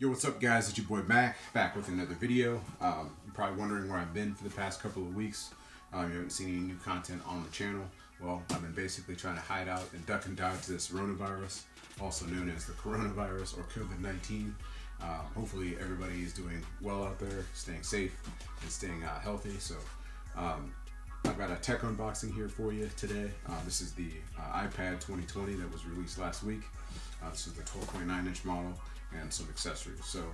Yo, what's up guys, it's your boy Mac, back with another video. You're probably wondering where I've been for the past couple of weeks. You haven't seen any new content on the channel. Well, I've been basically trying to hide out and duck and dodge this coronavirus, also known as the coronavirus or COVID-19. Hopefully everybody is doing well out there, staying safe and staying healthy. So I've got a tech unboxing here for you today. This is the iPad 2020 that was released last week. This is the 12.9 inch model and some accessories. So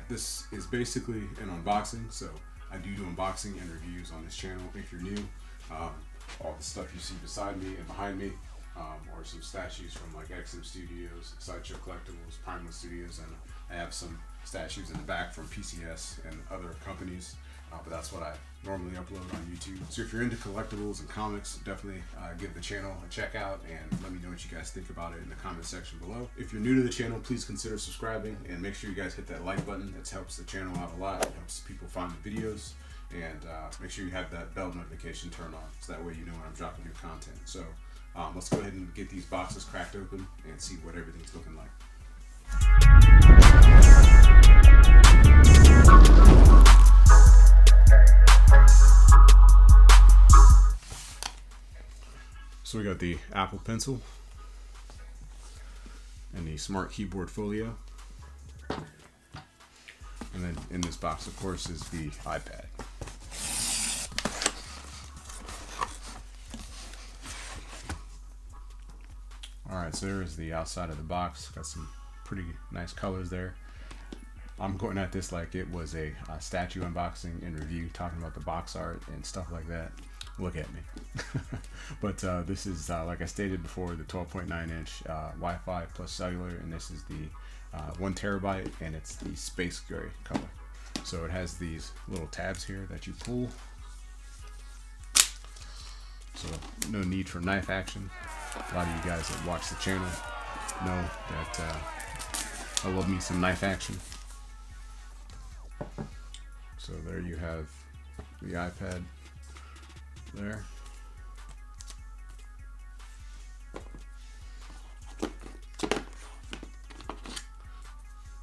this is basically an unboxing. So I do unboxing and reviews on this channel. If you're new, all the stuff you see beside me and behind me are some statues from like XM Studios, Sideshow Collectibles, Primal Studios, and I have some statues in the back from PCS and other companies. But that's what I normally upload on YouTube. So if you're into collectibles and comics, definitely give the channel a check out and let me know what you guys think about it in the comment section below. If you're new to the channel, please consider subscribing and make sure you guys hit that like button. It helps the channel out a lot. It helps people find the videos, and make sure you have that bell notification turned on so that way you know when I'm dropping new content. So let's go ahead and get these boxes cracked open and see what everything's looking like. So we got the Apple Pencil and the Smart Keyboard Folio, and then in this box, of course, is the iPad. Alright, so there is the outside of the box. Got some pretty nice colors there. I'm going at this like it was a statue unboxing and review, talking about the box art and stuff like that. Look at me. But this is, like I stated before, the 12.9 inch Wi-Fi plus cellular, and this is the 1 terabyte, and it's the space gray color. So it has these little tabs here that you pull. So no need for knife action. A lot of you guys that watch the channel know that I love me some knife action. So there you have the iPad there.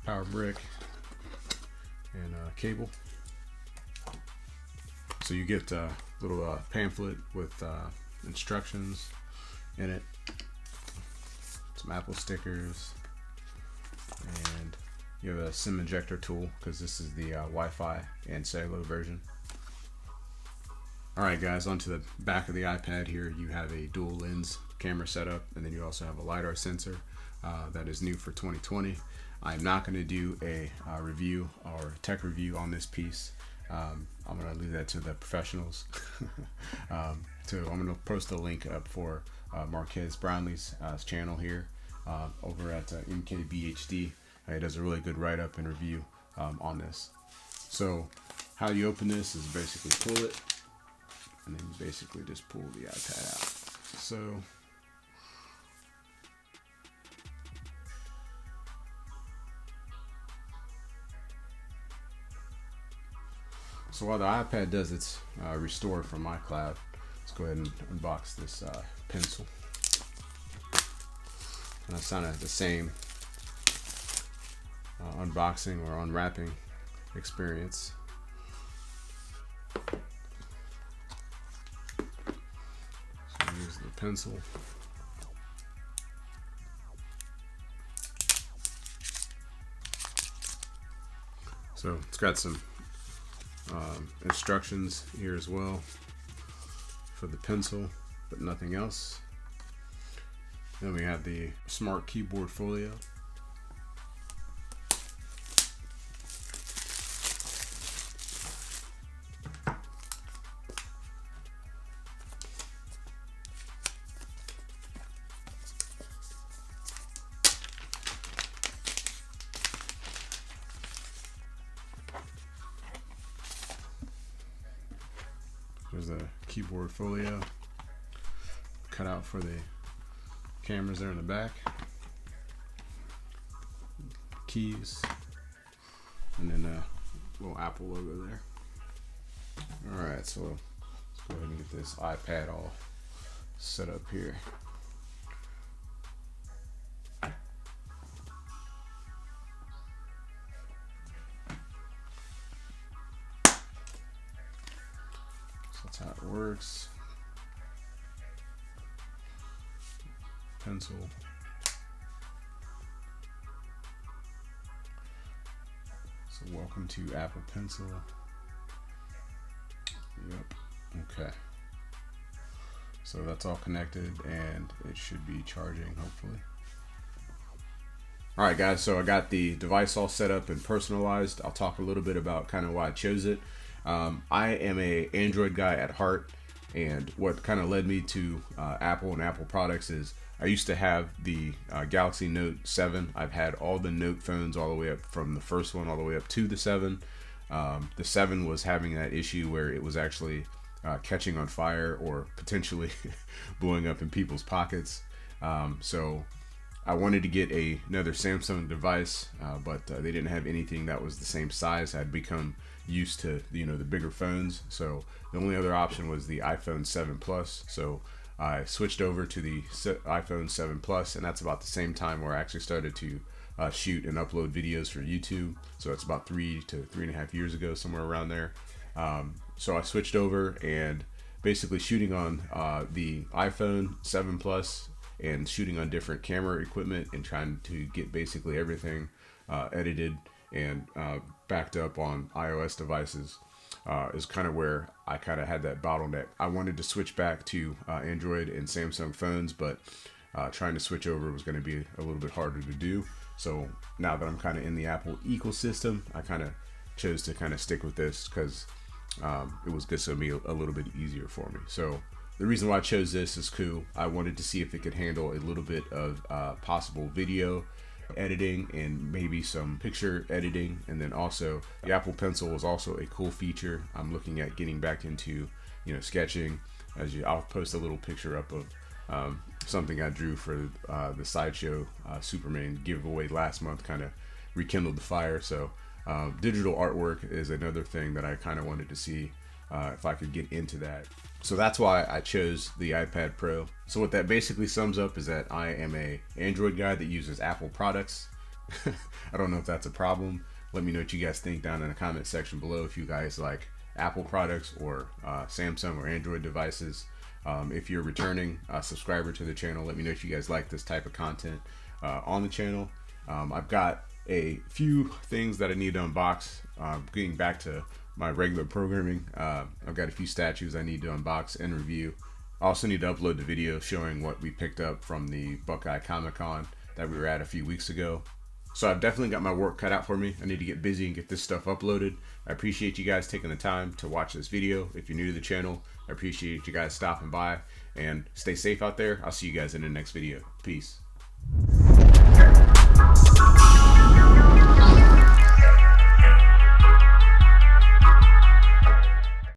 Power brick and cable. So you get a little pamphlet with instructions in it, some Apple stickers, and you have a SIM ejector tool because this is the Wi-Fi and cellular version. Alright guys, onto the back of the iPad here, you have a dual lens camera setup, and then you also have a LiDAR sensor that is new for 2020. I'm not going to do a review or tech review on this piece. I'm going to leave that to the professionals. I'm going to post a link up for Marquez Brownlee's channel here over at MKBHD. He does a really good write-up and review on this. So how you open this is basically pull it, and then you basically just pull the iPad out. So while the iPad does its restore from iCloud, let's go ahead and unbox this pencil. And that's kind of the same unboxing or unwrapping experience. So here's the pencil. So it's got some instructions here as well for the pencil, but nothing else. Then we have the Smart Keyboard Folio. There's a keyboard folio cut out for the cameras there in the back, keys, and then a little Apple logo there. Alright, so let's go ahead and get this iPad all set up here. That's how it works. Pencil. So welcome to Apple Pencil. Yep. Okay. So that's all connected and it should be charging hopefully. Alright guys, so I got the device all set up and personalized. I'll talk a little bit about kind of why I chose it. I am a Android guy at heart, and what kind of led me to Apple and Apple products is I used to have the Galaxy Note 7. I've had all the Note phones all the way up from the first one all the way up to the 7. The 7 was having that issue where it was actually catching on fire or potentially blowing up in people's pockets. So I wanted to get another Samsung device, but they didn't have anything that was the same size. I'd become used to the bigger phones, so the only other option was the iPhone 7 Plus. So I switched over to the iPhone 7 Plus, and that's about the same time where I actually started to shoot and upload videos for YouTube. So it's about 3 to 3.5 years ago, somewhere around there. So I switched over and basically shooting on the iPhone 7 Plus and shooting on different camera equipment and trying to get basically everything edited and backed up on iOS devices is kind of where I kind of had that bottleneck. I wanted to switch back to Android and Samsung phones, but trying to switch over was going to be a little bit harder to do. So now that I'm kind of in the Apple ecosystem, I kind of chose to kind of stick with this because it was just going to be a little bit easier for me. So the reason why I chose this is cool. I wanted to see if it could handle a little bit of possible video editing and maybe some picture editing, and then also the Apple Pencil was also a cool feature. I'm looking at getting back into sketching. I'll post a little picture up of something I drew for the Sideshow Superman giveaway last month. Kind of rekindled the fire. So digital artwork is another thing that I kind of wanted to see if I could get into that. So that's why I chose the iPad Pro. So what that basically sums up is that I am a Android guy that uses Apple products. I don't know if that's a problem. Let me know what you guys think down in the comment section below if you guys like Apple products or Samsung or Android devices. If you're returning a subscriber to the channel, let me know if you guys like this type of content on the channel. I've got a few things that I need to unbox. Getting back to my regular programming, I've got a few statues I need to unbox and review. I also need to upload the video showing what we picked up from the Buckeye Comic-Con that we were at a few weeks ago. So I've definitely got my work cut out for me. I need to get busy and get this stuff uploaded. I appreciate you guys taking the time to watch this video. If you're new to the channel, I appreciate you guys stopping by, and stay safe out there. I'll see you guys in the next video. Peace.